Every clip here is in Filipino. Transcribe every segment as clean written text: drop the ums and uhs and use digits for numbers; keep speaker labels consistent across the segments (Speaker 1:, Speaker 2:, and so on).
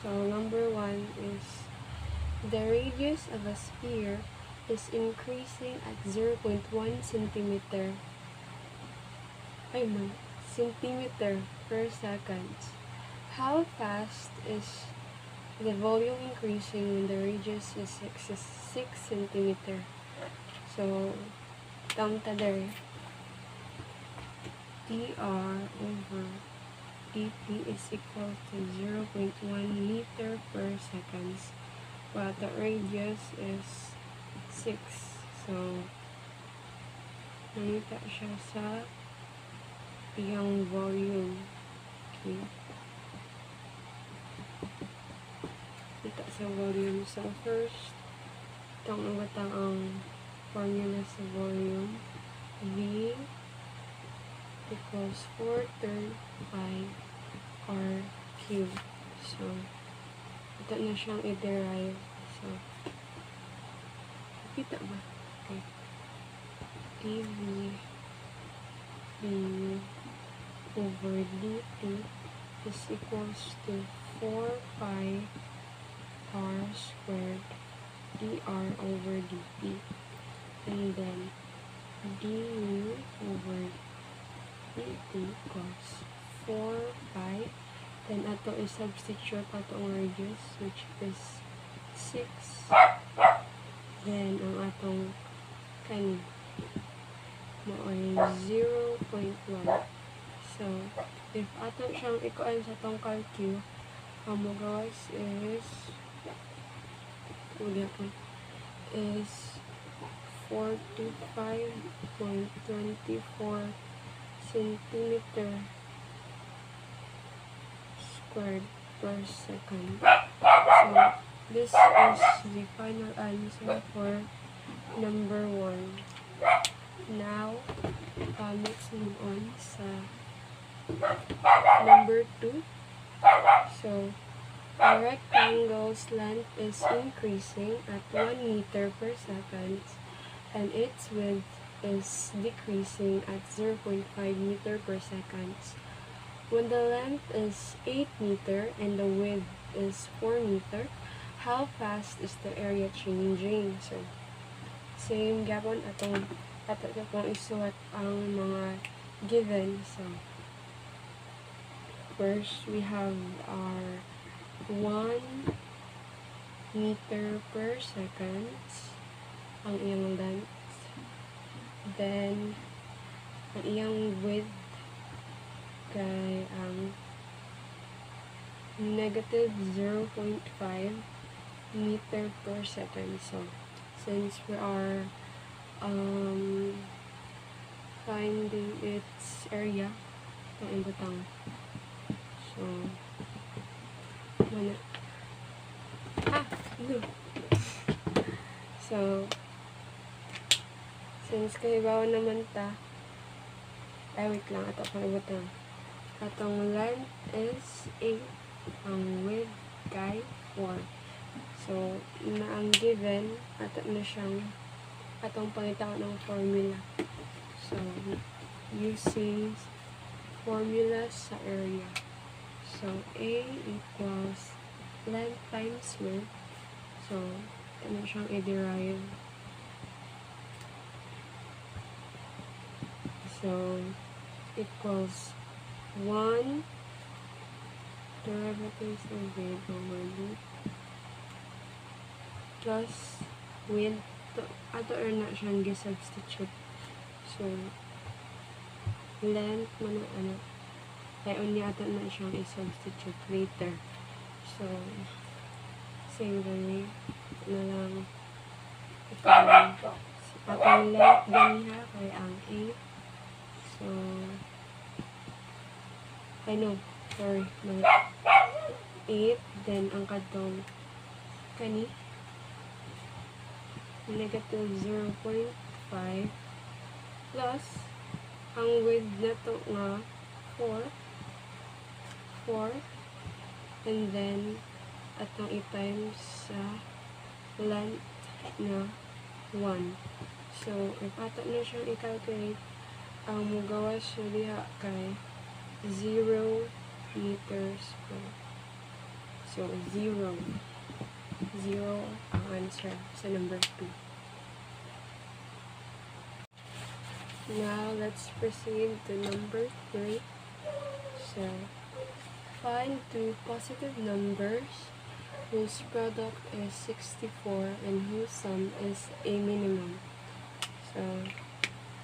Speaker 1: So, number 1 is the radius of a sphere is increasing at 0.1 centimeter per second. How fast is the volume increasing when the radius is 6 centimeter? So, down ta there. dr over dt is equal to 0.1 meter per second. But the radius is 6. So, nakita siya sa iyang volume. Okay. Kita sa volume. So, first, itong ugatang ang formula sa volume. V equals 4/3 pi r cube. So, ito na siyang i-derive. So, kita ba? Okay. dv du over dt is equals to 4 pi r squared dr over dt. And then, du over dt equals 4 pi. Then, ato is substitute atong radius, which is 6. Then, ang atong kani mo ay 0.1. So, if ato siyang ikuan sa atong calcu, ang magawas is 45.24 centimeter squared per second. So, this is the final answer for number 1. Now, let's move on sa number 2. So, a rectangle's length is increasing at 1 meter per second and its width is decreasing at 0.5 meter per second. When the length is 8 meter and the width is 4 meter, how fast is the area changing? So, same gapon atong isuwat ang mga given. So, first we have our 1 meter per second ang iyang length. Then, ang iyang width kay ang negative 0.5 meter per second. So, since we are finding its area, itong ibutang. So, no. So, since kahibawan naman ta, wait lang, ato pang ibutang. Atong length is 8, ang width kay 4. So, na ang given, ato na siyang atong pangitaan ng formula. So, using formula sa area. So, A equals length times width. So, ano siyang i-derive. So, equals 1 derivatives of width over width plus width. Ato na siyang gi-substitute. So, length man ano. Kaya unya ato na siyang i-substitute later. So, same way na lang. Atong length ganiha kay ang 8. So, sorry. 8. Then, ang katong kani negative 0.5 plus ang width na to nga 4 and then atong i-times sa length na 1. So, if ato na siyang i-calculate, ang mugawas siya diha kay 0 meters per So, 0. 0 ang answer sa number 2. Now, let's proceed to number 3. So, find two positive numbers whose product is 64 and whose sum is a minimum. So,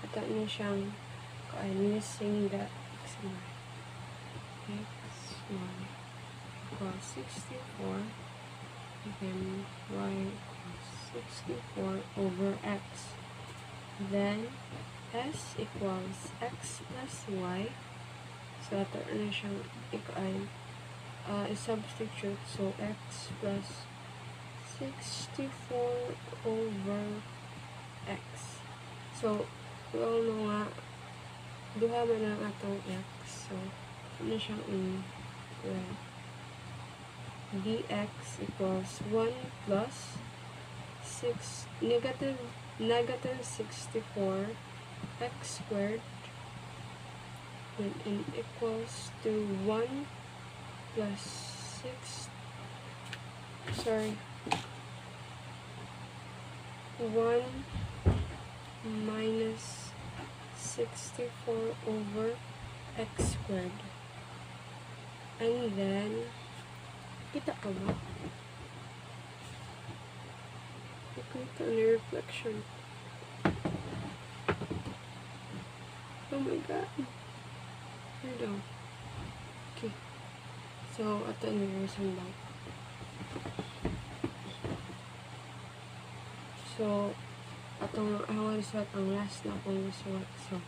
Speaker 1: ito na siyang listing the x, y equals 64, then y equals 64 over x. Then, s equals x plus y. So, ito na siyang substitute. So, x plus 64 over x. So, we all know nga, duha man ang atong x. So, ano siyang dx equals 1 plus negative 64 x squared and equals to 1 plus 1 minus 64 over x squared. And then, kita ka ba? Kita na reflection. Oh my god. Here daw. Okay. So, ito na yung back. So, atong awal suot ang last na akong suot. So,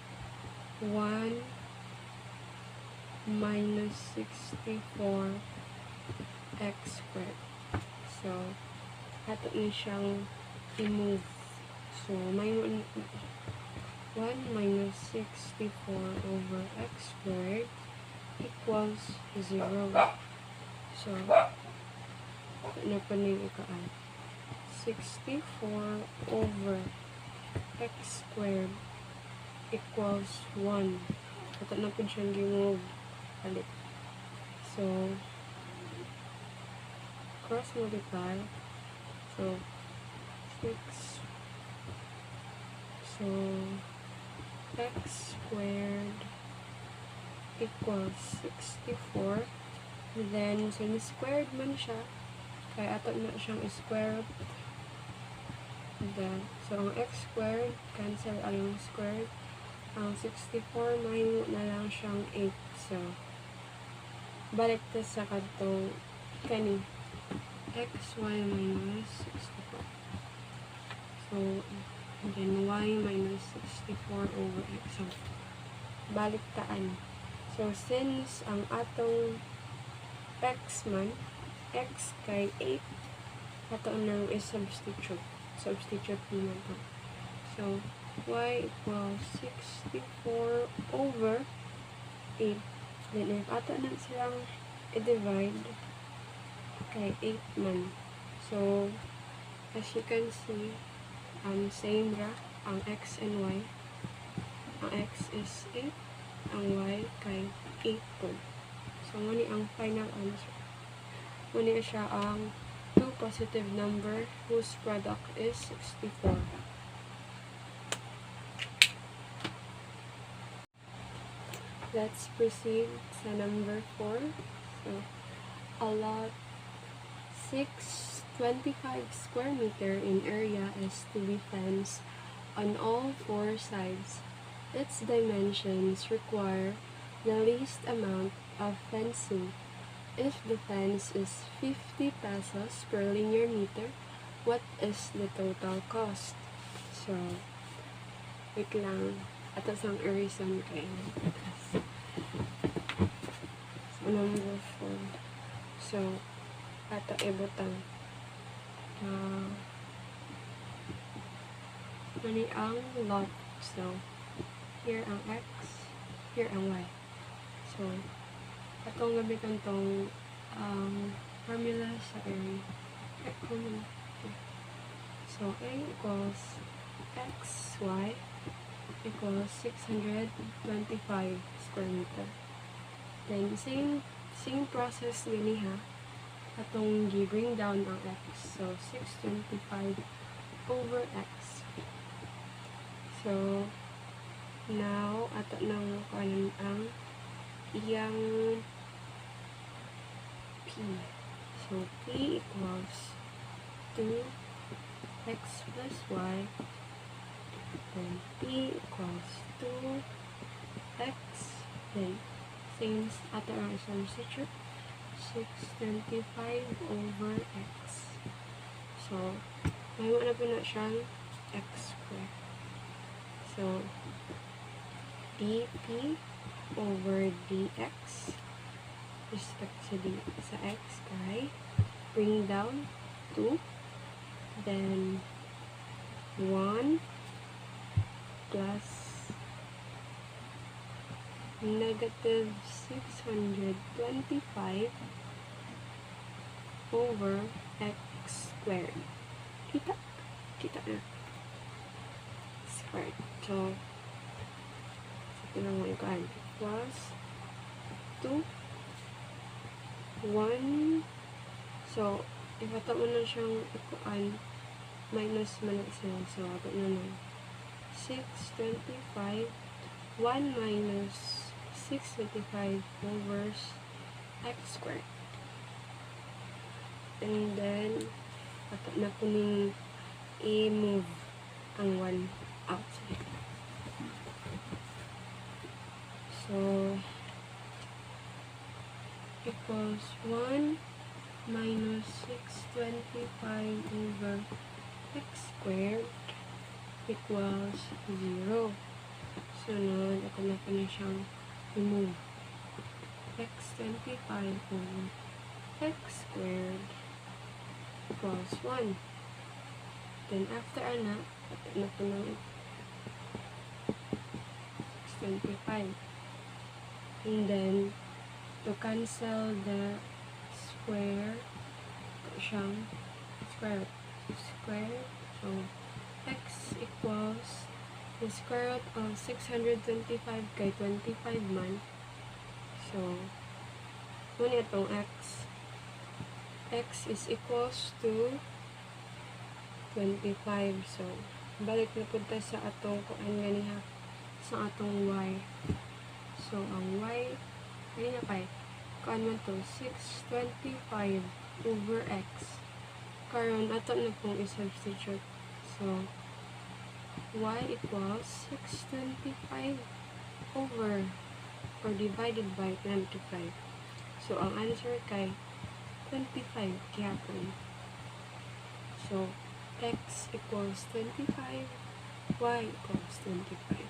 Speaker 1: 1 minus 64 x squared. So, ato na siyang i-move. So, may 1 minus 64 over x squared equals 0. So, ano pa na yung ikaan? 64 over x squared equals 1. Ito na po siyang i-move. Palit. So, cross multiply. So, 6. So, x squared equals 64. Then, squared man siya. Kaya ato na siyang square. So, ang x squared, cancel ang squared. Ang 64, may na lang siyang 8. So, balik ta sa katong kani xy minus 64. So, then y minus 64 over x. So, balik taan. So, since ang atong x man, x kay 8, ato nang is-substitute. Substitute naman to. So, y equals 64 over 8. Then, if ato na silang i-divide, kay 8 man. So, as you can see, same ra, ang x and y. Ang x is 8, ang y kay 8 po. So, muna ang final answer. Muna siya ang two positive number whose product is 64. Let's proceed sa number 4. So, a lot 625 square meter in area is to be fenced on all four sides. Its dimensions require the least amount of fencing. If the fence is 50 pesos per linear meter, what is the total cost? So, wait lang. Atas ang reason kayo. So, number 4. So, ato ibutang. Mani ang lot. So, here ang x, here ang y. So, atong gabitan tong formula sa area. So, a equals xy equals 625 square meter. Then, same process gani ha. atong gi-bring down ang x. So, 625 over x. So, now, ato nang kanan ang iyang p. So, p equals 2x plus y, then p equals 2x, then since ato ang substitute 625 over x. So, may na po na siyang x squared. So, dp over dx respect sa x kay bring down 2, then 1 plus negative 625 over x squared. Kita na. Squared. So, mo ikuan. Plus 2, 1. So, ipato mo na siyang ikuan. Minus man siya. So, ato na lang. 625. 1 minus 625 over x squared. And then, ato na po ning i-move ang 1 outside. So, equals 1 minus 625 over x squared equals 0. Sunod, ako na po na siyang remove. x25 over x squared equals 1. Then, after na po ng x25. And then, to cancel the square, siyang square. So, x equals the square root of 625 kay 25 man. So, muna itong x. X is equals to 25. So, balik na punta sa atong kuan ganiha sa atong y. So, ang y, ano na kay? Kuan man to, 625 over x. Karon ato na pong i-substitute. So, y equals 625 over or divided by 25. So, ang answer kay 25 gyapon. So, x equals 25, y equals 25.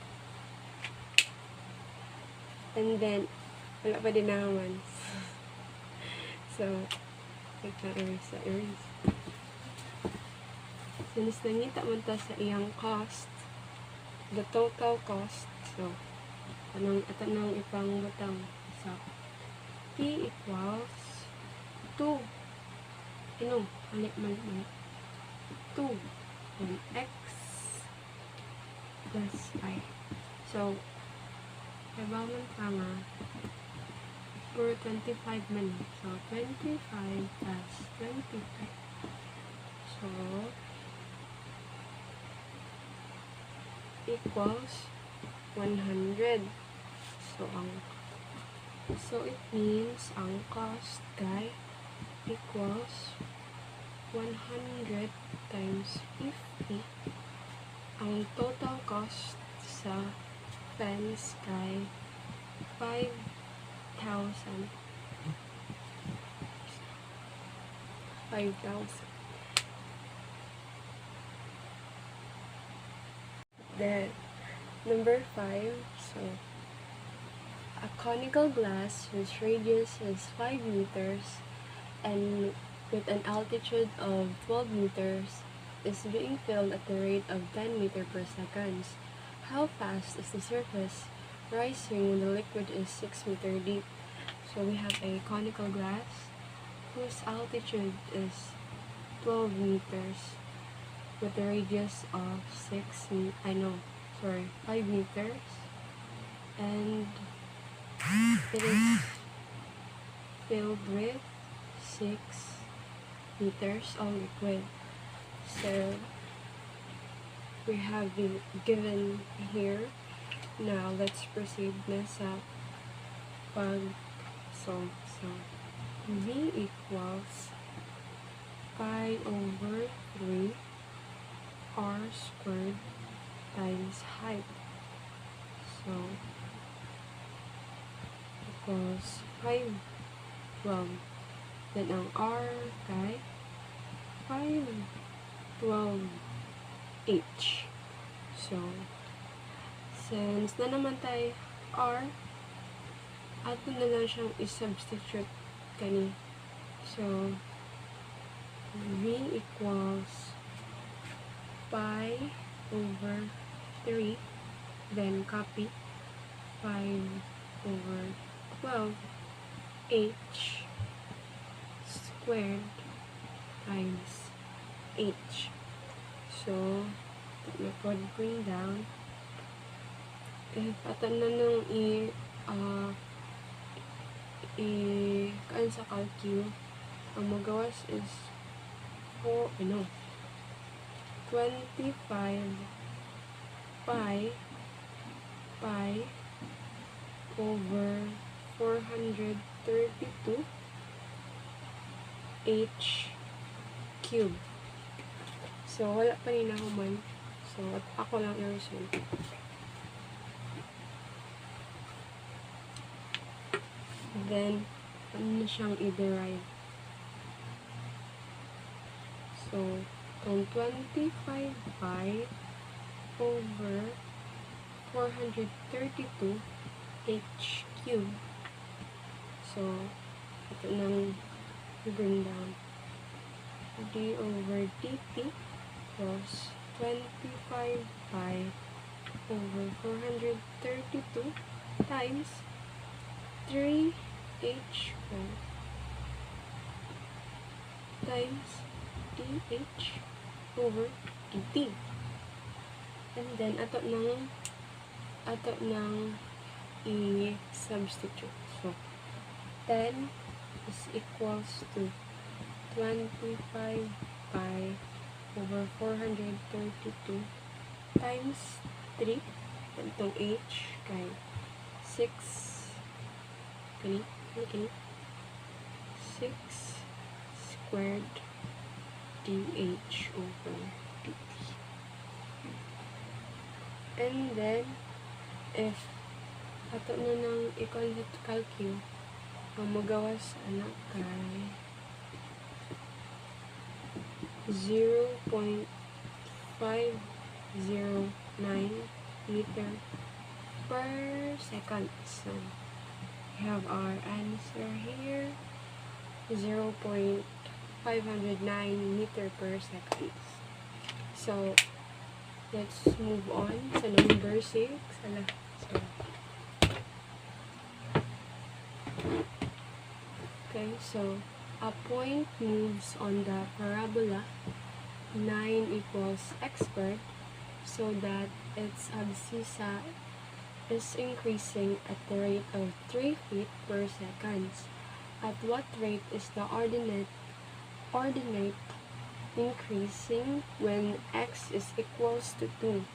Speaker 1: And then, wala pa din naman. So, erase. Since nangita mo ta sa iyang cost, the total cost, so, ato nang ipang butang sa p equals 2. Mali. 2 and x plus y. So, kabaman pa nga, for 25 man. So, 25 plus 25. So, equals 100. So, it means ang cost kay equals 100 times 50. Ang total cost sa pens kay 5,000. Then, number 5. So, a conical glass whose radius is 5 meters and with an altitude of 12 meters is being filled at the rate of 10 meters per second. How fast is the surface rising when the liquid is 6 meters deep? So we have a conical glass whose altitude is 12 meters with a radius of 5 meters, and it is filled with 6 liters of liquid. So we have been given here. Now let's proceed na sa pag-solve. So V equals pi over 3 r squared times height. So equals 5. Then ang r kay 512h. So since na naman tayo r, ato na lang siyang i-substitute kani. So V equals pi over 3, then copy 5 over 12 h squared times h. So record bring down. If ato na nung kaan sa calcu, ang magawas is 25 pi over 432 h cube. So wala pa rin ako man. So ako lang i-resolve. Then ano siyang i-derive. So, kung 25 pi over 432 h cube. So, ito nang bring down. D over dt plus 25 pi over 432 times 3h times dh over dt. And then ato nang i-substitute. So 10 is equals to 25 pi over 432 times 3, and itong h kay 6 6 squared dh over dt. And then if ato na nang i-convert calcu, ang magawas anak kay 0.509 meter per second. So we have our answer here, 0.509 meter per second. So let's move on sa number 6. Okay, so a point moves on the parabola 9 equals x squared, so that its abscissa is increasing at the rate of 3 feet per second. At what rate is the ordinate increasing when x is equals to 2?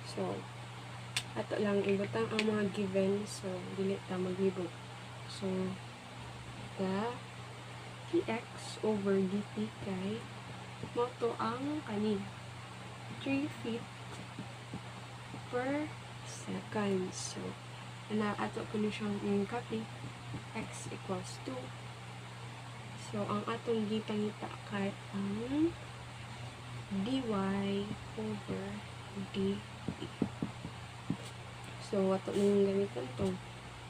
Speaker 1: So ato lang ibutang ang mga given, so dili ta maglibot. So the dx over dt kay moto ang kani 3 feet per second. So ato ko na siyang copy, x equals 2. So ang atong gipangita kay ang dy over dt. So ato nang gamitan to,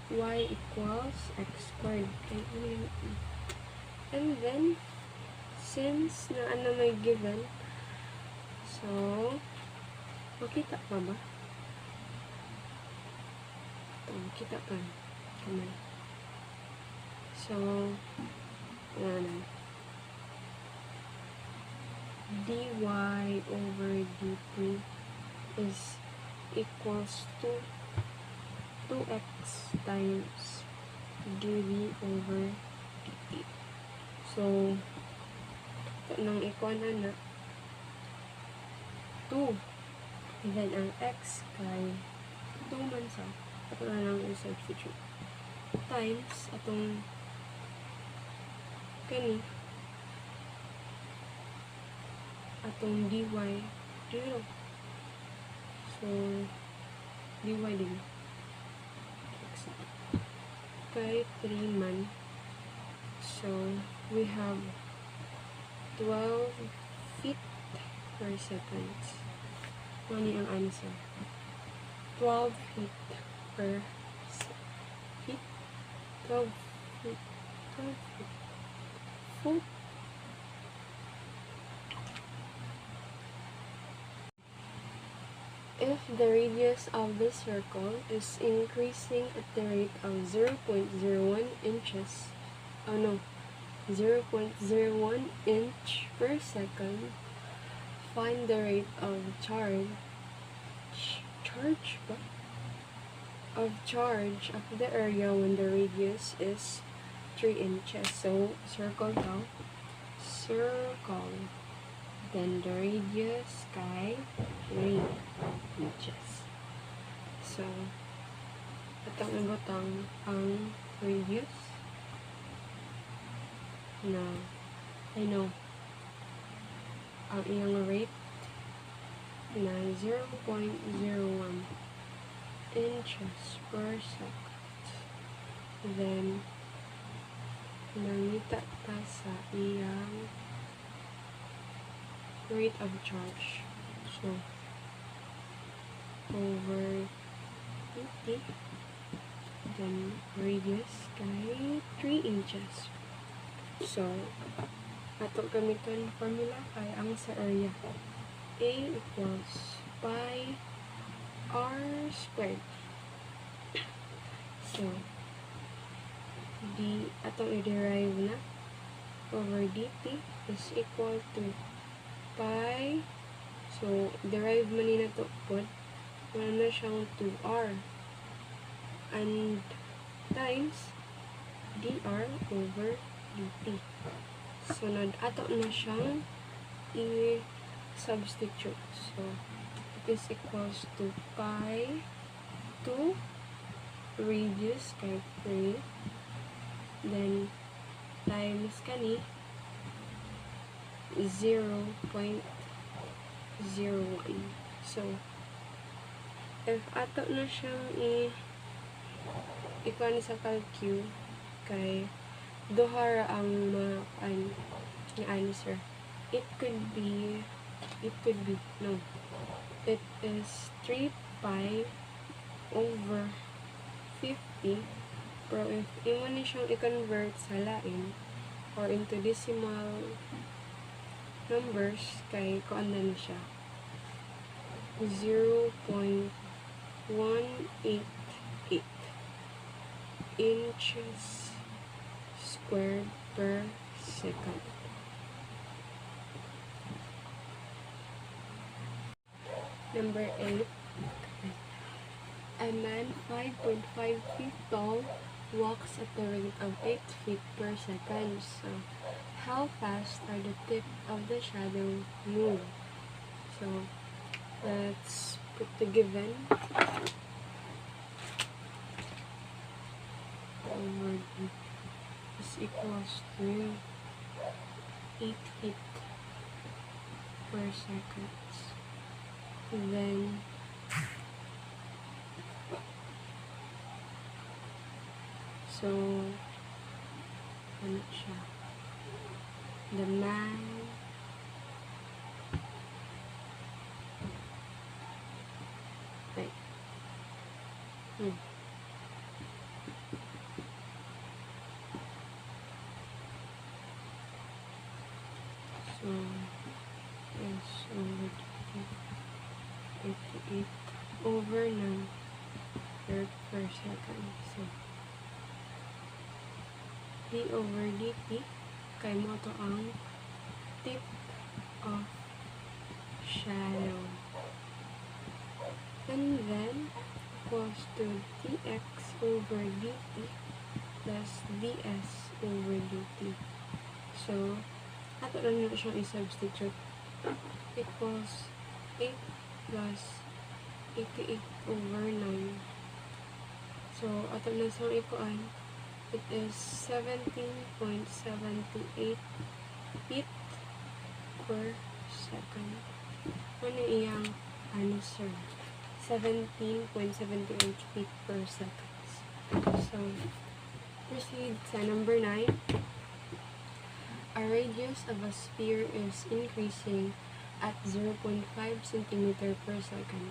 Speaker 1: y equals x squared. And then since na may given, so makita pa ba? Ito, makita pa kamay. So dy over dt is equals to 2x times dv over dt. So, ito nang ikuan na 2. And then, ang x kay 2 man sa. Ito na lang i-substitute. Times, atong kani, atong dy, 0. So, dy din. Kay 3 man. So, we have 12 feet per second. Ano ang answer? 12 feet per feet? 12 feet. 12 feet. Foot. If the radius of the circle is increasing at the rate of 0.01 inches, 0.01 inch per second, find the rate of charge of the area when the radius is 3 inches. So, circle daw. Circle. Then, the radius kay 3 inches. So, atong ibutang ang radius na, ang iyang rate na 0.01 inches per second. Then, nangita ta sa iyang rate of charge. So, over 50, then radius kay 3 inches. So, ato gamiton formula kay ang sa area. A equals pi r squared. So, atong i-derive na over dt is equal to pi. So, derive man na to pod. Wala na siyang 2r. And times dr over dt. So, ato na siyang i-substitute. So, it is equals to pi 2 radius kay 3. Then, times kani 0.01. So, if ato na siyang ikuan sa calcu kay duhara ang mga answer. It is 3 pi over 50. Pero if imo ni siyang i-convert sa lain or into decimal numbers, kay kuan na siya 0.188 inches squared per second. Number 8. A man 5.5 feet tall walks at the rate of 8 feet per second. So, how fast are the tip of the shadow move? So, let's put the given over is equals to 8 feet per second. And then, so, ano siya? The man wait. So, yes, over 88 over 9 third per second. So, d over dt kay mo to ang tip of shadow. And then, equals to dx over dt plus ds over dt. So, ato lang na siyang i-substitute. Equals 8 plus 88 over 9. So, ato lang siyang ikuan. It is 17.78 feet per second. Ano iyang answer? 17.78 feet per second. So, proceed sa number 9. A radius of a sphere is increasing at 0.5 centimeter per second.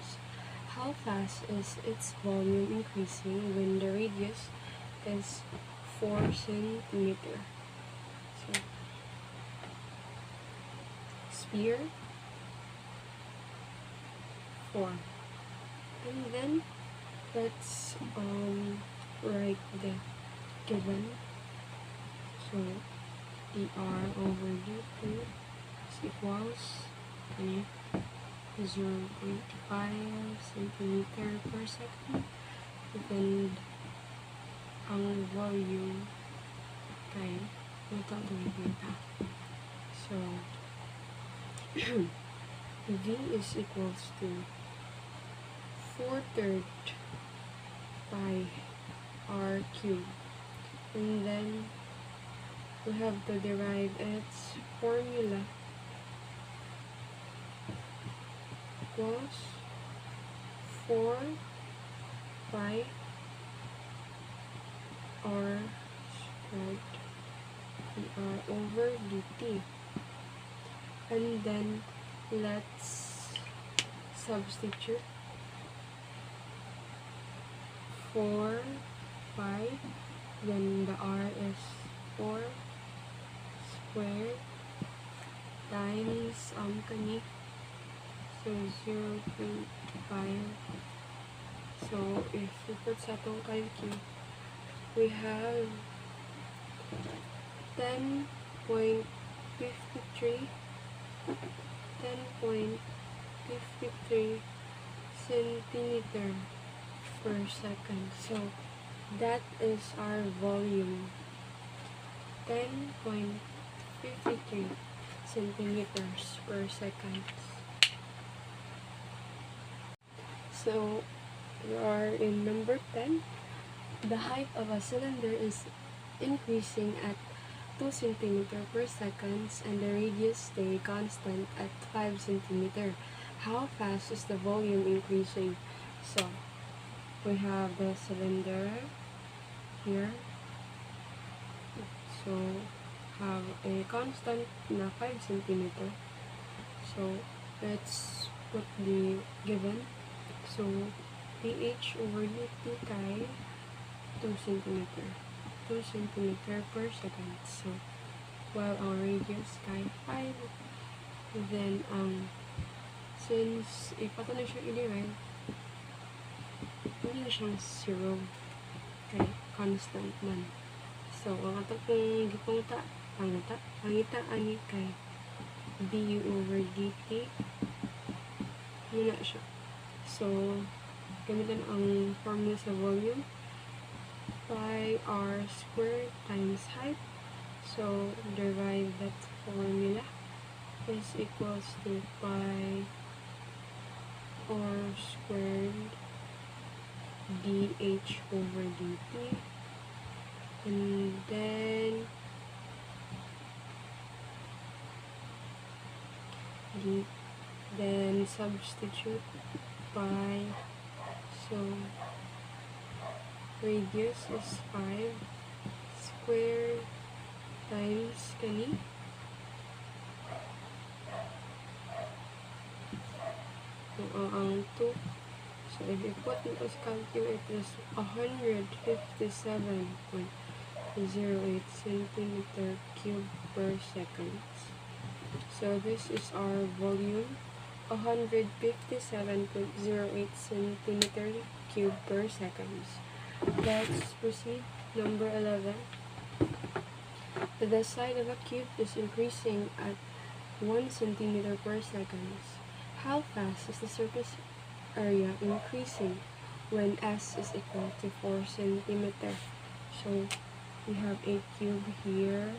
Speaker 1: How fast is its volume increasing when the radius is 4 centimeter? So, sphere 4. And then let's write the given. So dr over dt is equals 0.5 centimeter per second. And ang volume kay ito dito. So V is equals to 4/3 pi r cubed. And then we have to derive its formula. Equals 4 pi r squared dr over dt. And then let's substitute 4 pi, then the r is 4 squared times kani, so 0.5. So if we put sa itong calculate, we have 10.53 centimeter per second. So that is our volume, 10.53 centimeters per second. So we are in number 10. The height of a cylinder is increasing at 2 cm per second and the radius stay constant at 5 cm. How fast is the volume increasing? So we have the cylinder here. So have a constant na 5 cm. So let's put the given. So pH over dt kay 2 cm. 2 cm per second. So, while our radius kay 5, then, since, ipato na siya i-derive, hindi na siyang 0, kay constant man. So, ang ato pong gipungta, pangita ani kay du over dt, muna siya. So, gamitan ang formula sa volume, pi r squared times height. So derive that formula is equals to pi r squared dh over dt, and then substitute pi. So radius is 5 square times kani. So, ang 2. So, if you put into calculate, it is 157.08 centimeter cube per second. So, this is our volume, 157.08 centimeter cube per second. Let's proceed. Number 11. The side of a cube is increasing at 1 centimeter per second. How fast is the surface area increasing when S is equal to 4 centimeter? So we have a cube here,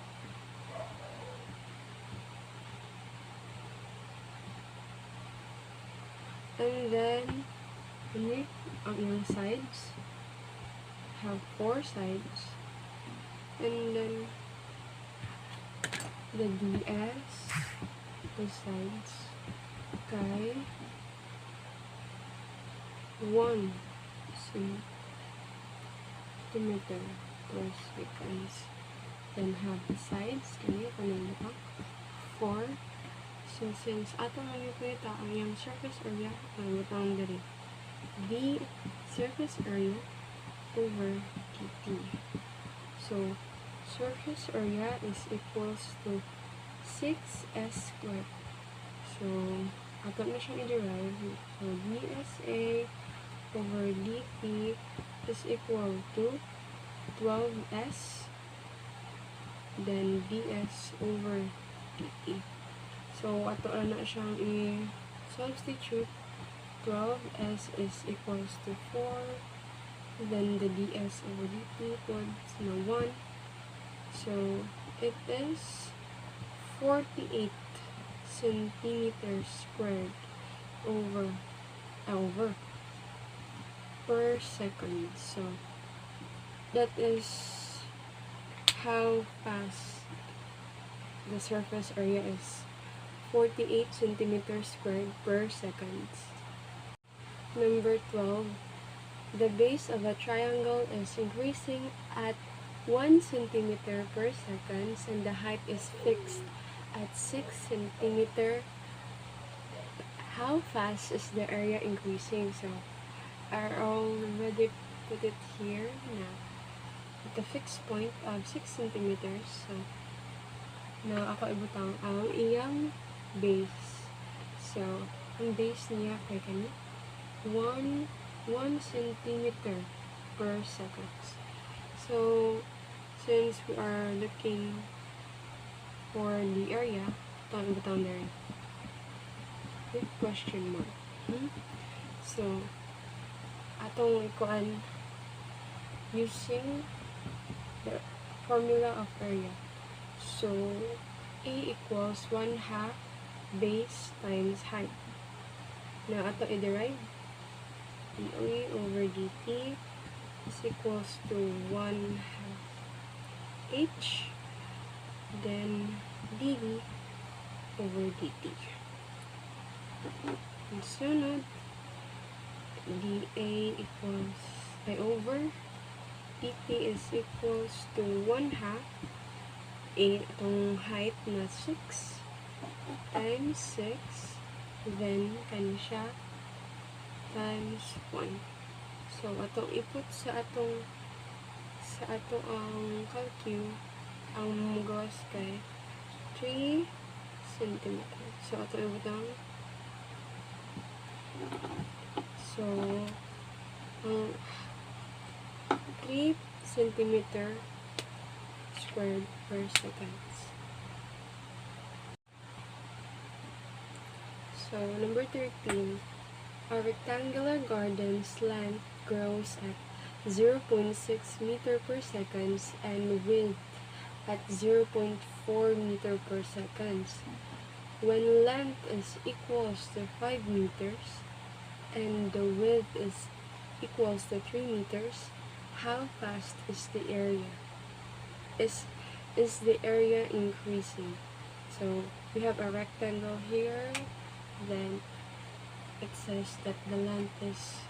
Speaker 1: And then, on yung sides, have 4 sides. And then, the DS, the sides, kay 1 centimeter per seconds. Then have the sides, kani kanina pa 4. So, since ato manipulita ang yung surface area, ang butang dali. The surface area over dt. So, surface area is equals to 6s squared. So, ato na siyang i-derive. So, dsa over dt is equal to 12s then ds over dt. So, ato na siyang i-substitute. 12s is equals to 4, then the ds over dt equals na 1. So, it is 48 centimeters squared over per second. So, that is how fast the surface area is. 48 centimeters squared per second. Number 12. The base of a triangle is increasing at 1 centimeter per second and the height is fixed at 6 centimeter. How fast is the area increasing? So, I already put it here now at the fixed point of 6 centimeters. So, now ako ibutang ang iyang base. So, ang base niya kay kani 1 centimeter per second. So, since we are looking for the area, ibutang there with question mark. So, atong ikuan using the formula of area. So, A equals 1/2 base times height. Now, ato i-derive. dA over dt is equals to 1/2 h, then dv over dt. And sunod, dA equals over dt is equals to 1/2 itong height na 6 times 6, then kani siya times 1. So, atong iput sa atong ang calcu, ang magawas kay 3 cm. So, atong ibutang. So, ang 3 cm squared per seconds. So, number 13. A rectangular garden's length grows at 0.6 meter per second and width at 0.4 meter per second. When length is equals to 5 meters and the width is equals to 3 meters, how fast is the area? Is the area increasing? So, we have a rectangle here, then it says that the length is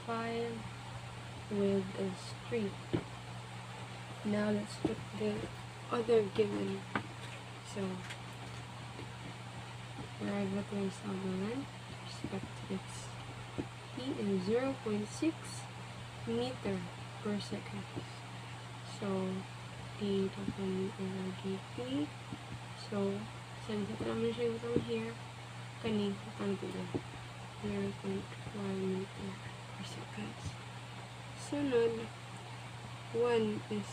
Speaker 1: 5, width is 3. Now let's put the other given. So, derivatives of the length respect its t is 0.6 meter per second. So, t over dt. So, since ito naman siya yung here, kani, itang tuloy. 0.1 meter per second. Sunod, 1 is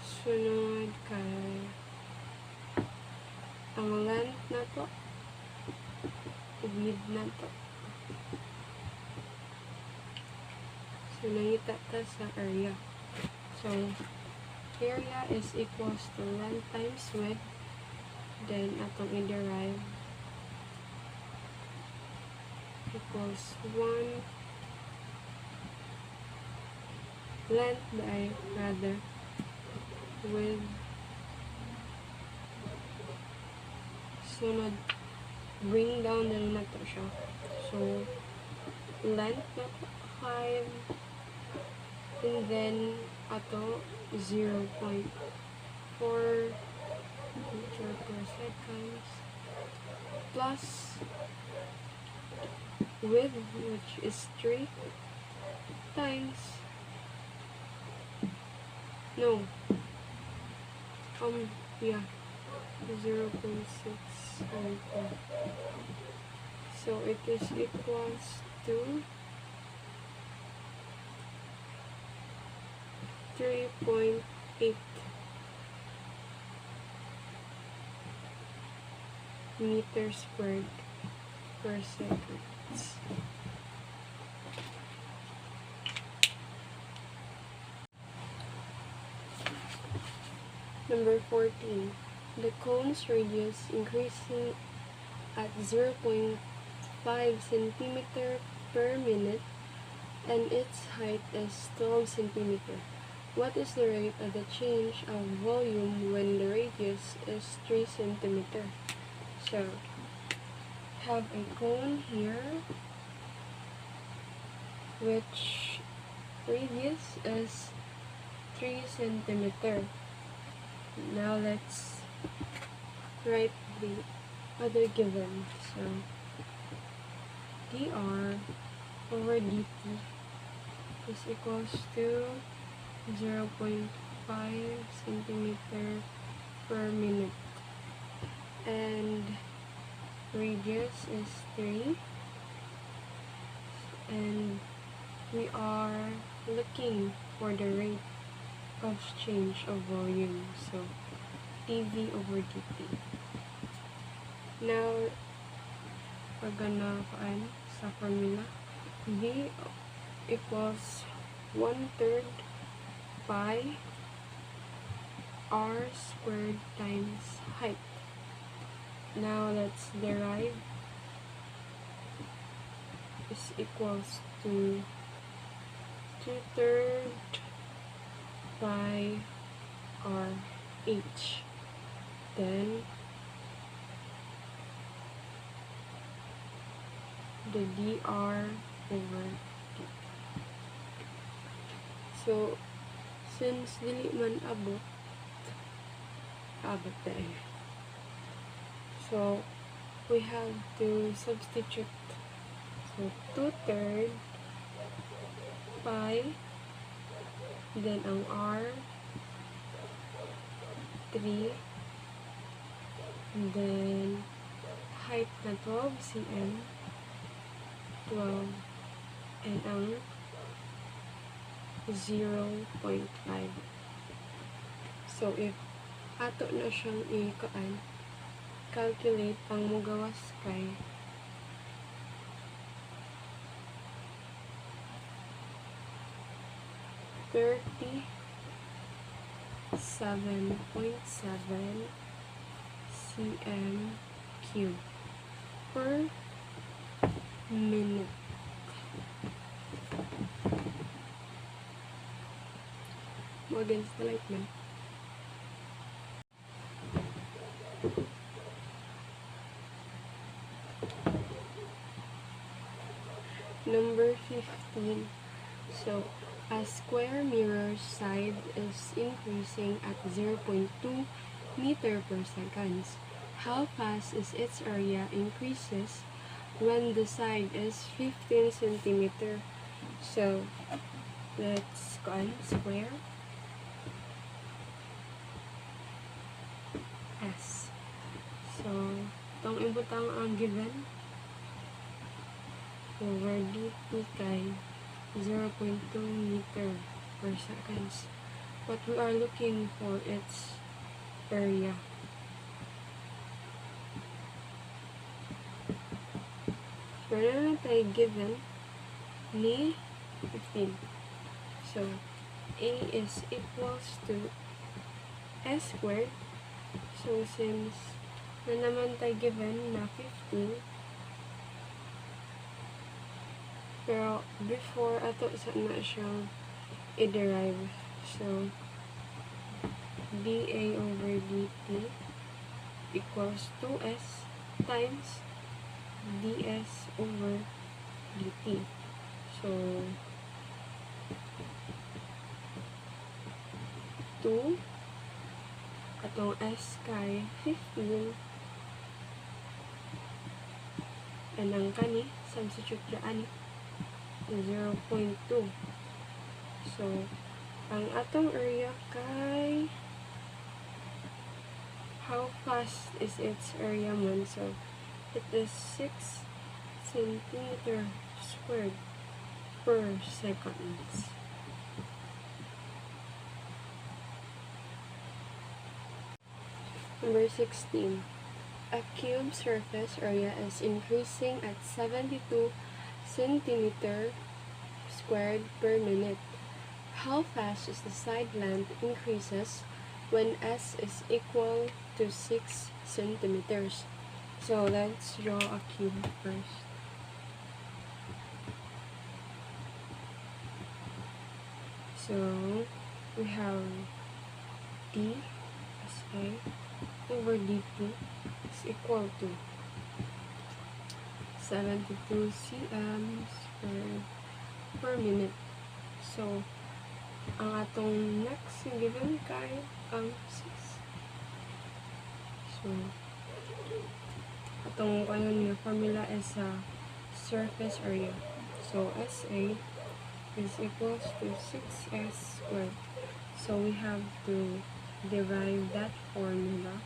Speaker 1: sunod kay ang length na to, width na to. So, nangita ta sa area. So, area is equals to length times width. then atong i-derive equals 1 length by rather with sunod bring down din na to siya. So length na 5 and then ato 0.4 meter per seconds plus width, which is 3 times yeah, 0.6 so it is equals to 3.8 meters squared per second. Number 14. The cone's radius increasing at 0.5 centimeter per minute and its height is 12 centimeter. What is the rate of the change of volume when the radius is 3 centimeter? So, have a cone here which radius is 3 centimeter. Now let's write the other given. So dr over dt is equals to 0.5 centimeter per minute and radius is 3 and we are looking for the rate of change of volume, so dv over dt. Now we're gonna find sa formula v equals 1/3 pi r squared times height. Now let's derive is equals to 2/3 pi r h, then the dr over dt. So since dili man abot tayo, so we have to substitute. So 2/3 pi, then ang r 3, and then height na 12 cm, 12, and ang 0.5. So if ato na siyang calculate ang mugawas kay 37.7 cm cube per minute. Mo against the light man. Number 15. So a square mirror's side is increasing at 0.2 meter per second. How fast is its area increases when the side is 15 centimeter? So let's go on square s. So itong ibutang ang given over dt kay 0.2 meter per second. What we are looking for its area. Meron na tayo given ni 15. So a is equals to s squared. So since na naman tayo given na 15. Pero before ato sa na siyang i-derive. So dA over dt equals 2s times ds over dt. So 2 atong s kay 15 and ang kani substitute dyan 0.2. So ang atong area kay how fast is its area man, so it is 6 centimeter squared per seconds. Number 16. A cube surface area is increasing at 72 centimeter squared per minute. How fast is the side length increases when s is equal to 6 centimeters? So let's draw a cube first. So we have d as a over dt is equal to 72 cm per minute. So ang atong next given kay ang 6. So atong kanon nga formula is surface area. So SA is equals to 6s squared. So we have to derive that formula.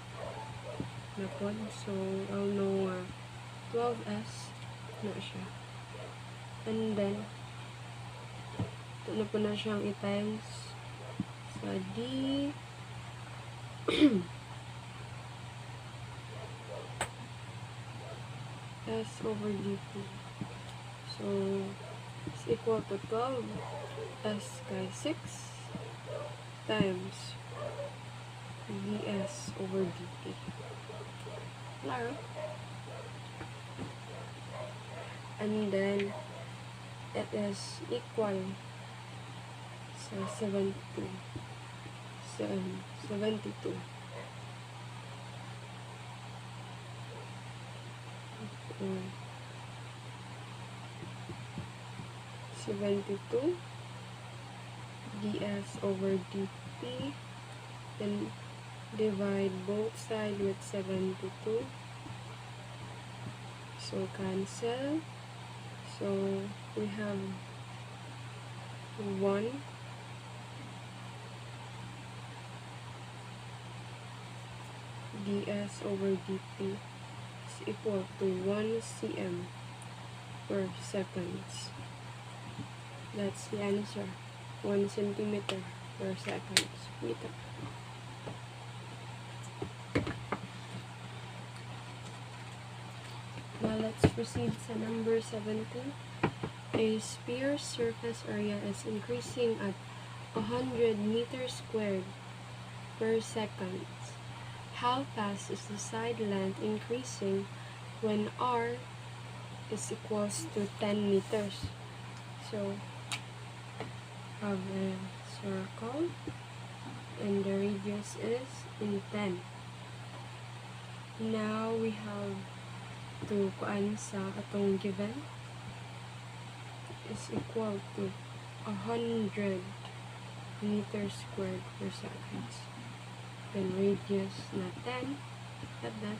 Speaker 1: So I'll know 12s na siya. And then ito na po na siyang i-times sa d s over dt. So it's equal to 12 s kay 6 times ds over dt. Claro. And then it is equal sa 72. So 72. Okay. 72 ds over dt, then divide both sides with 72. So cancel. So we have 1 ds over dt is equal to 1 cm per seconds. That's the answer. 1 centimeter per seconds. Meter. Now let's proceed to number 17. A sphere's surface area is increasing at 100 meters squared per second. How fast is the side length increasing when r is equals to 10 meters? So have a circle and the radius is in 10. Now we have to kuan sa atong given is equal to 100 meters squared per second. Then radius na 10 at that.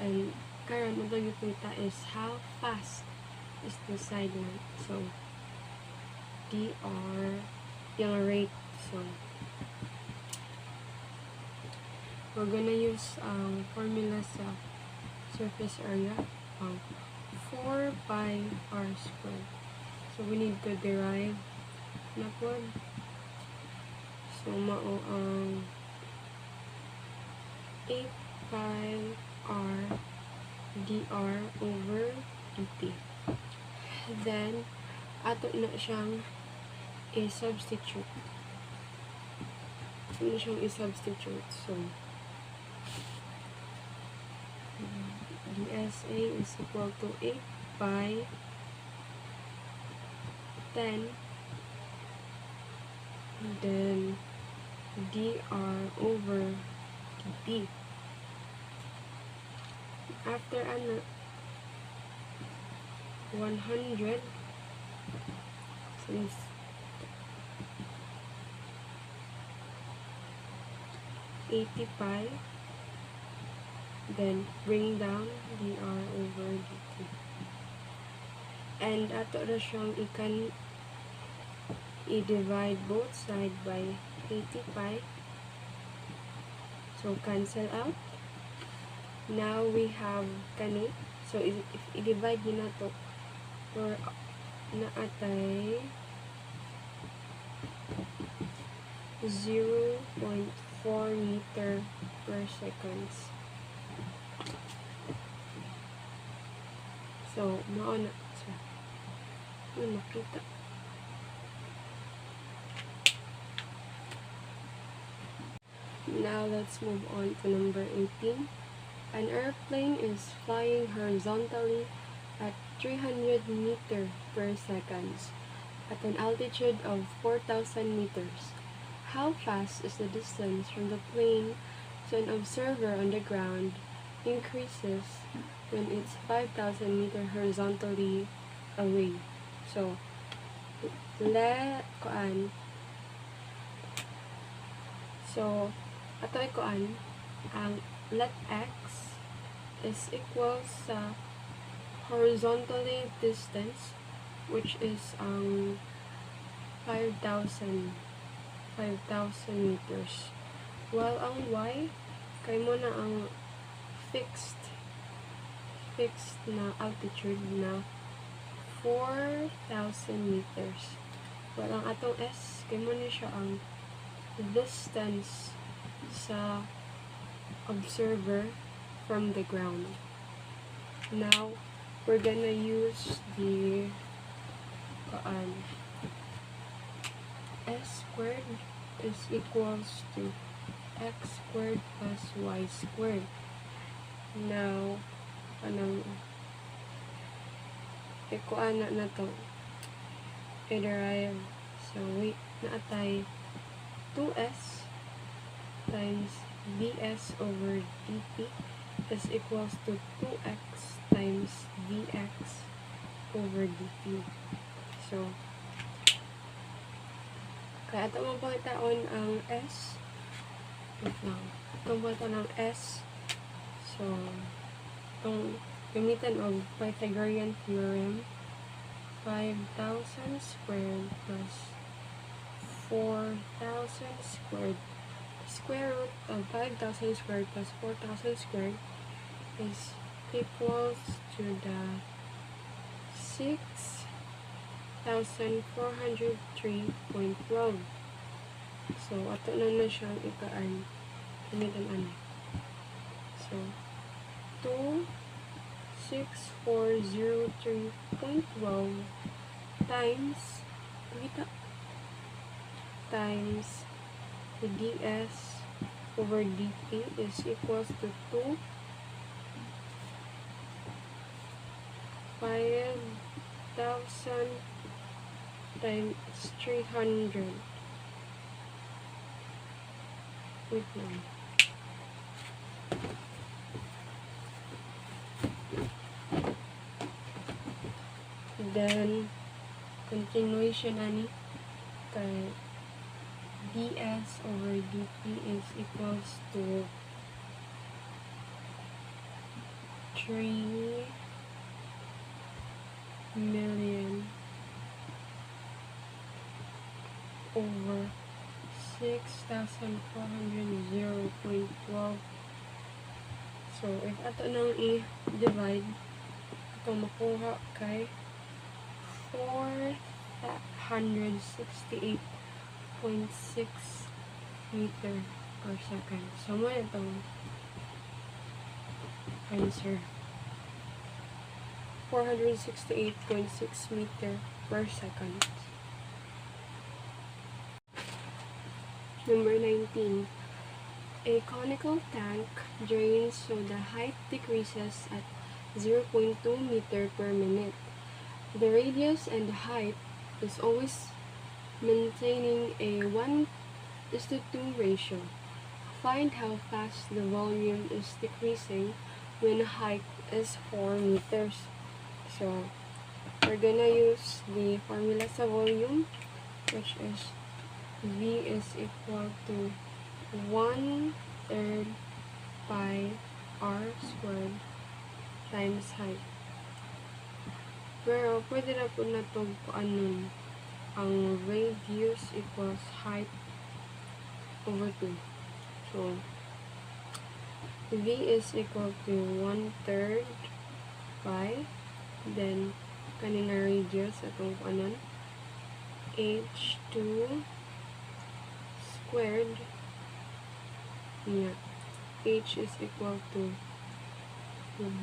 Speaker 1: And karon ito yung kita is how fast is the side length. So dr yung rate. So we're gonna use formula sa surface area of 4 pi r squared. So we need to derive na po. So mao 8 pi r dr over dt. Then ato na siyang i-substitute. So dSA is equal to 8 pi 10, then dr over dp. After 100, since 80 pi, then bring down dr over dt. And ato na siyang i-divide both side by 80 pi. So, cancel out. Now, we have kani. So, if i-divide nyo na to, or naatay 0.4 meter per seconds. So, mauna. So, makita. Now, let's move on to number 18. An airplane is flying horizontally at 300 meters per second at an altitude of 4,000 meters. How fast is the distance from the plane to an observer on the ground increases when it's 5,000 meters horizontally away? So, ato ang let x is equal sa horizontally distance, which is 5,000 meters. While ang y, kay mo na ang fixed na altitude na 4,000 meters. While ang atong s, kay mo na siya ang distance sa observer from the ground. Now, we're gonna use the s squared is equals to x squared plus y squared. Now, na to i-derive. So, wait, naatay 2s times ds over dt is equals to 2x times dx over dt. So, kaya ito mapakitaon ang s. Wait lang. Ito mapakitaon ang s. So, itong gamitan of Pythagorean theorem, 5,000 squared plus 4,000 squared. Square root of 5,000 squared plus 4,000 squared is equals to the 6,403.12. So, ato na siyang ikaan. Gamitan So, 2,6,403.12 times the ds over dt is equals to 5,000 times 300. Wait lang. Then, continuation kay ds over dt is equals to 3 million over 6,400.12. So, if ato nang i-divide, ito makuha kay 468.6 meter per second. So, mo itong answer. 468.6 meter per second. Number 19. A conical tank drains so the height decreases at 0.2 meter per minute. The radius and the height is always maintaining a 1:2 ratio. Find how fast the volume is decreasing when height is 4 meters. So, we're gonna use the formula sa volume, which is V is equal to 1/3 pi r squared times height. Pero, pwede na po na itong kuanon. Ang radius equals height over 2. So, V is equal to 1/3 pi. Then, kanina radius atong kuanon. H2 squared. Yeah. H is equal to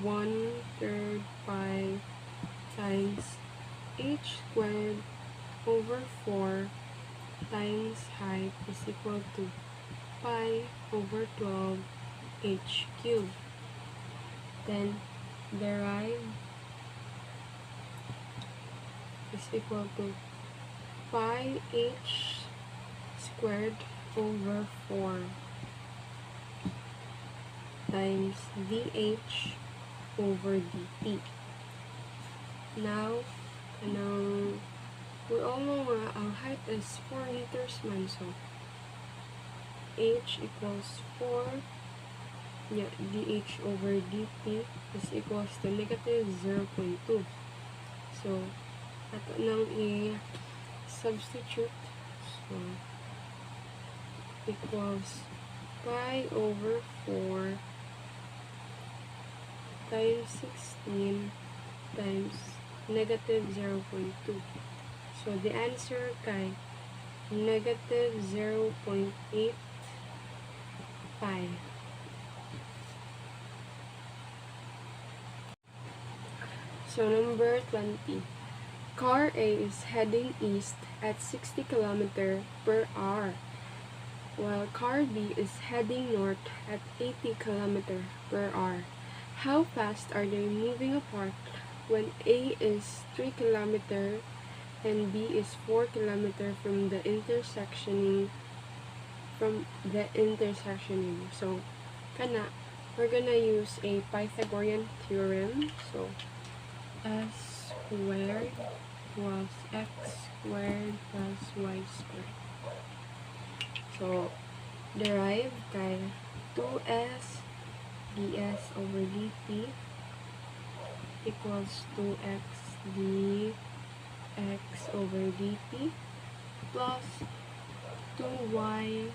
Speaker 1: 1/3 pi times h squared over 4 times height is equal to pi over 12 h cubed. Then derive is equal to pi h squared over 4 times dh over dt. Now, we all know ang height is 4 meters man, so h equals 4, yeah, dh over dt is equals to negative 0.2. So, ato nang i-substitute. So, equals pi over 4 times 16 times negative 0.2. So, the answer kay negative 0.8 pi. So, number 20. Car A is heading east at 60 km per hour, while car B is heading north at 80 km per hour. How fast are they moving apart when A is 3 km and B is 4 km from the intersectioning? So, we're gonna use a Pythagorean theorem. So, s squared plus x squared plus y squared. So, derive kay 2s ds over dt equals 2x dx over dt plus 2y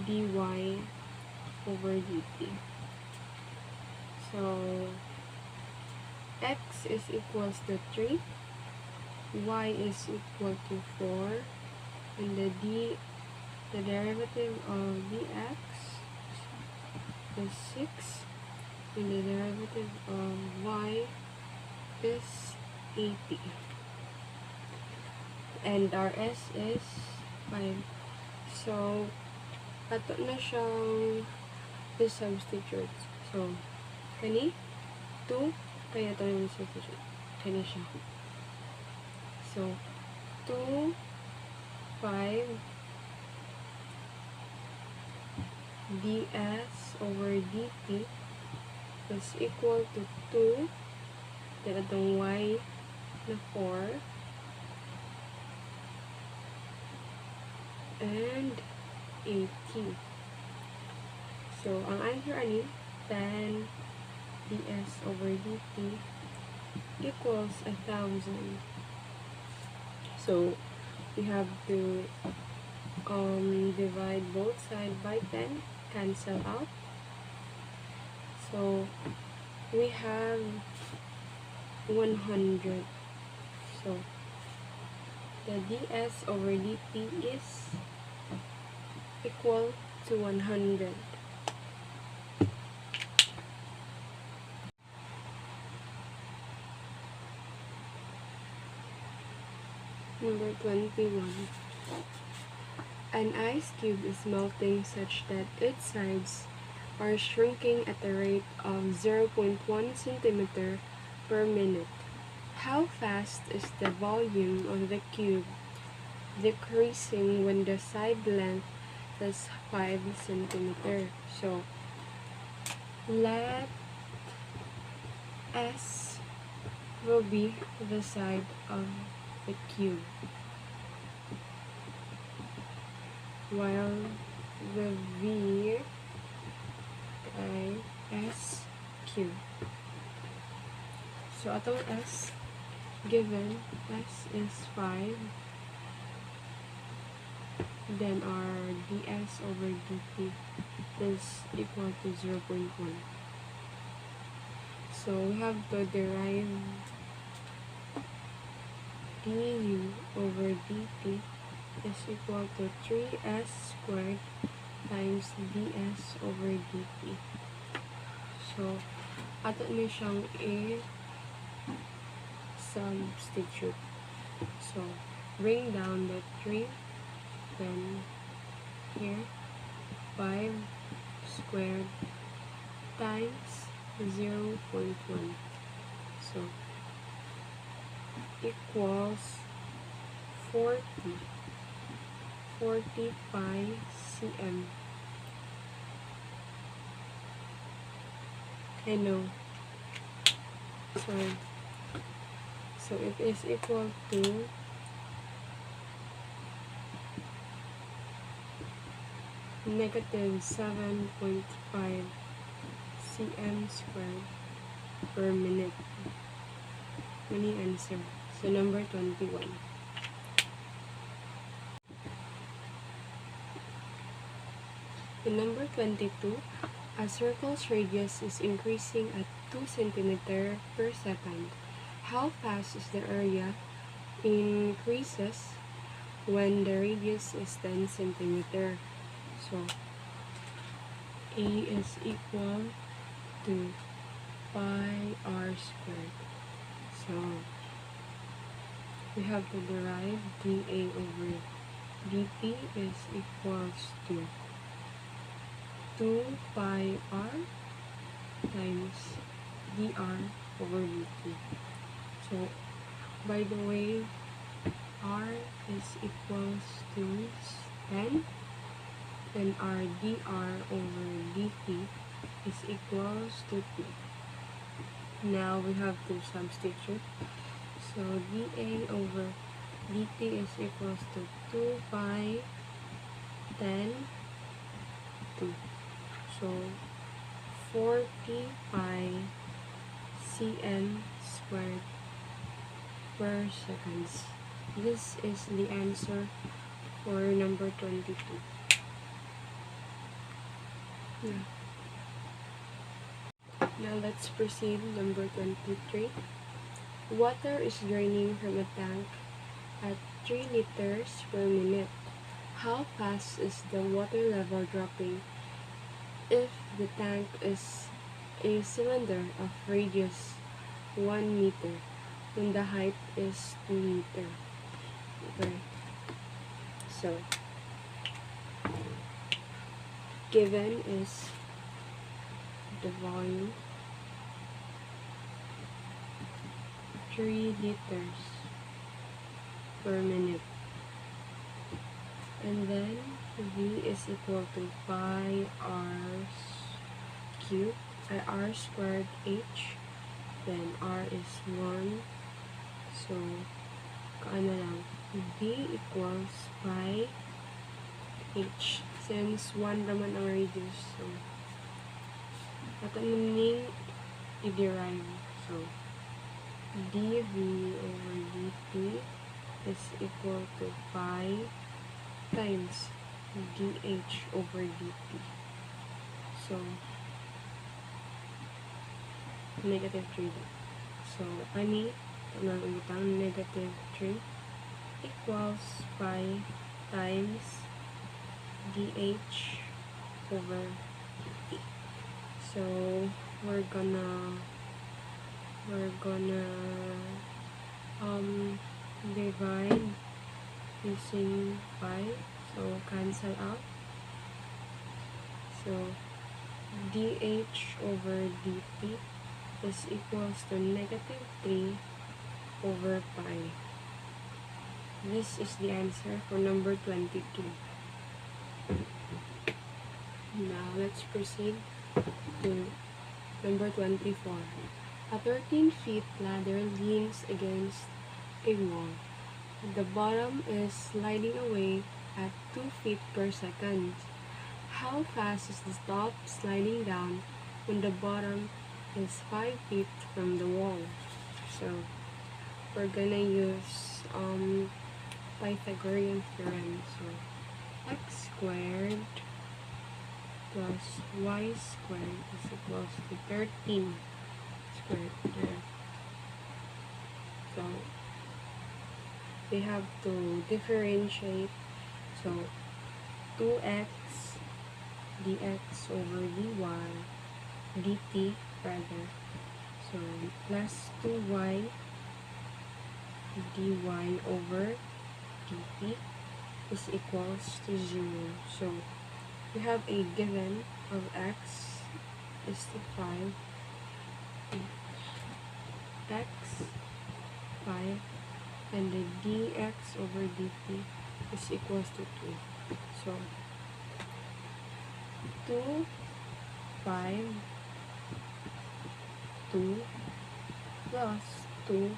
Speaker 1: dy over dt. So, x is equals to 3, y is equal to 4, and the derivative of dx is 6, and the derivative of y is 80. And our s is 5. So, ato na siyang i-substitute. So, kani 2, kaya ito yung substitute. Kani siya. So, 2, 5, ds over dt is equal to 2, then itong y na 4, and 80. So, ang answer ani, 10 ds over dt equals 1,000. So, we have to divide both sides by 10, cancel out. So, we have 100. So, the ds over dt is equal to 100. Number 21. An ice cube is melting such that its sides are shrinking at a rate of 0.1 centimeter per minute. How fast is the volume of the cube decreasing when the side length is 5 centimeter? So, let S will be the side of the cube, while the V ay S cube. So, atong S, given S is 5, then our ds over dt is equal to 0.1. So, we have to derive du over dt is equal to 3s squared times ds over dt. So, ato na siyang substitute. So, bring down the 3, then here, 5 squared times 0.1. So, equals 40 pi cm. I know. Sorry. So it is equal to negative 7.5 cm squared per minute. Many answer. So number 21. In number 22, a circle's radius is increasing at 2 cm per second. How fast is the area increases when the radius is 10 cm? So, A is equal to pi r squared. So, we have to derive dA over dt is equals to 2 pi r times dr over dt. So, by the way, r is equals to 10, and our dr over dt is equals to 2. Now, we have to substitute. So, dA over dt is equals to 2 pi 10 2. So, 40 pi cm squared per seconds. This is the answer for number 22. Yeah. Now let's proceed. Number 23. Water is draining from a tank at 3 liters per minute. How fast is the water level dropping if the tank is a cylinder of radius 1 meter when the height is 2 meters? Okay. So, given is the volume 3 liters per minute, and then V is equal to pi r cube, r squared h, then r is 1, so kaano lang, V equals pi h, since 1 naman ang radius, so ato namin i-derive. So, dV over dt is equal to pi times dH over dt. So, negative 3. So, ani, negative 3 equals pi times dH over dt. So, we're gonna divide using pi, so cancel out. So dH over dt is equals to negative 3 over pi. This is the answer for number 22. Now, let's proceed to number 24. A 13 feet ladder leans against a wall. The bottom is sliding away at 2 feet per second. How fast is the top sliding down when the bottom is 5 feet from the wall? So, we're gonna use Pythagorean theorem. So, x squared plus y squared is equals to 13 squared there. So, we have to differentiate. So, 2x dx over dt rather. So, plus 2y dy over dt is equals to 0. So, we have a given of x is to 5, x 5, and the dx over dt is equals to 2. So, 2, 5, 2 plus 2,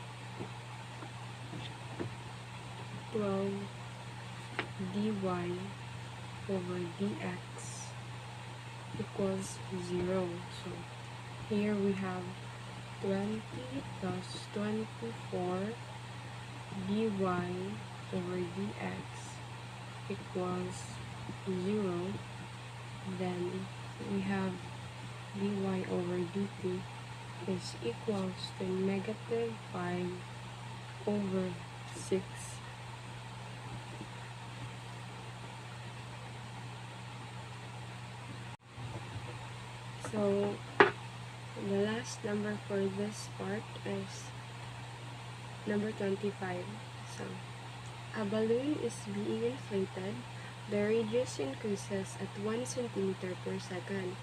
Speaker 1: 12 dy over dx equals 0. So, here we have 20 plus 24 dy over dx equals 0. Then, we have dy over dt is equals to negative 5 over 6. So, the last number for this part is number 25. So, a balloon is being inflated. The radius increases at 1 centimeter per second.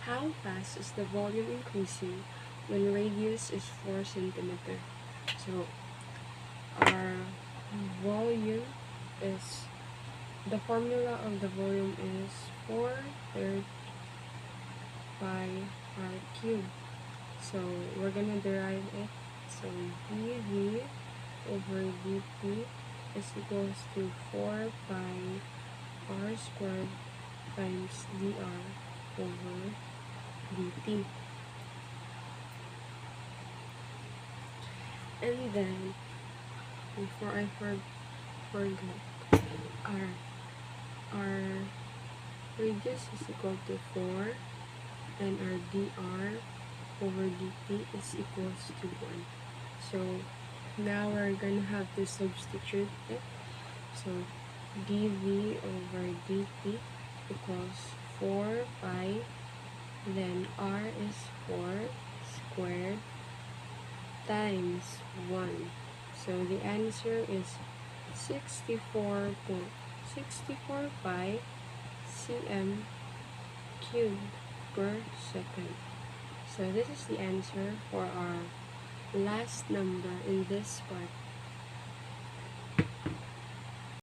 Speaker 1: How fast is the volume increasing when radius is 4 centimeter? So, our volume is, the formula of the volume is 4/3 pi r cubed. So, we're gonna derive it. So, dv over dt is equals to 4 pi r squared times dr over dt. And then, before I forget, our radius is equal to 4, and our dr over dt is equals to 1. So, now we're gonna have to substitute it. So, dv over dt equals 4 pi, then r is 4 squared times 1. So, the answer is 64 pi cm cubed per second. So, this is the answer for our last number in this part.